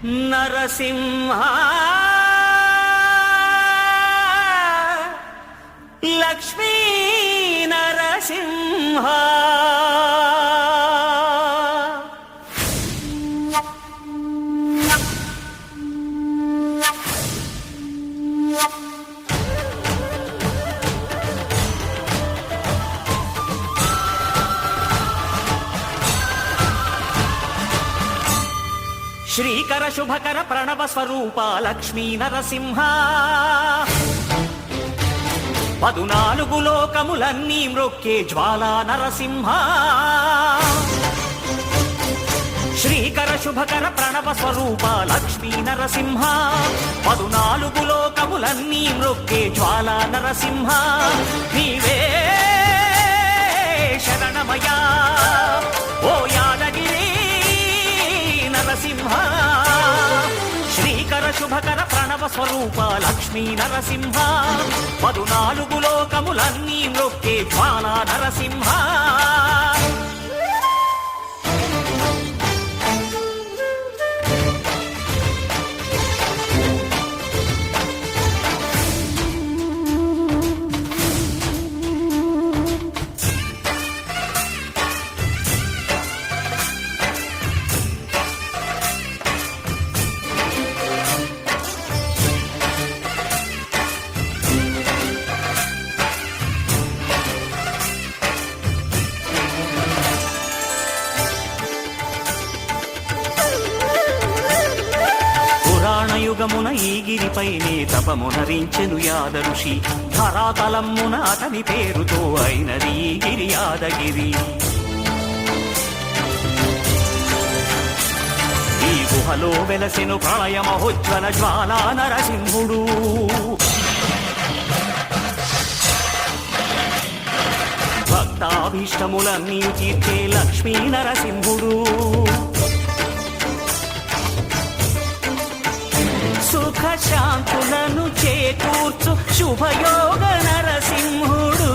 నరసింహ లక్ష్మీ నరసింహ శ్రీకర శుభకర ప్రణవ స్వరూప లక్ష్మీ నరసింహ 14 లోకములన్నీ మ్రొక్కే జ్వాలా నరసింహ శ్రీకర శుభకర ప్రణవ స్వరూప లక్ష్మీ నరసింహ 14 లోకములన్నీ మ్రొక్కే జ్వాలా నరసింహ నీవే శరణమయ్యా ఓ యాదగిరి నరసింహ శ్రీకర శుభకర ప్రణవ స్వరూప లక్ష్మీ నరసింహ 14 లోకములన్నీ మ్రొక్కే జ్వాలా నరసింహ యుగమున ఈ గిరిపైనే తపమునరించెను యాద ఋషి ధరాతలమ్మున అతని పేరుతో అయినది ఈ గిరి యాదగిరి ఈ గుహలో వెలసెను ప్రళయ మహోజ్వల జ్వాలా నరసింహుడు భక్తాభీష్టములన్నీ తీర్చే లక్ష్మీ నరసింహుడు సుఖ శాంతులను చేకూర్చు శుభయోగ నరసింహుడు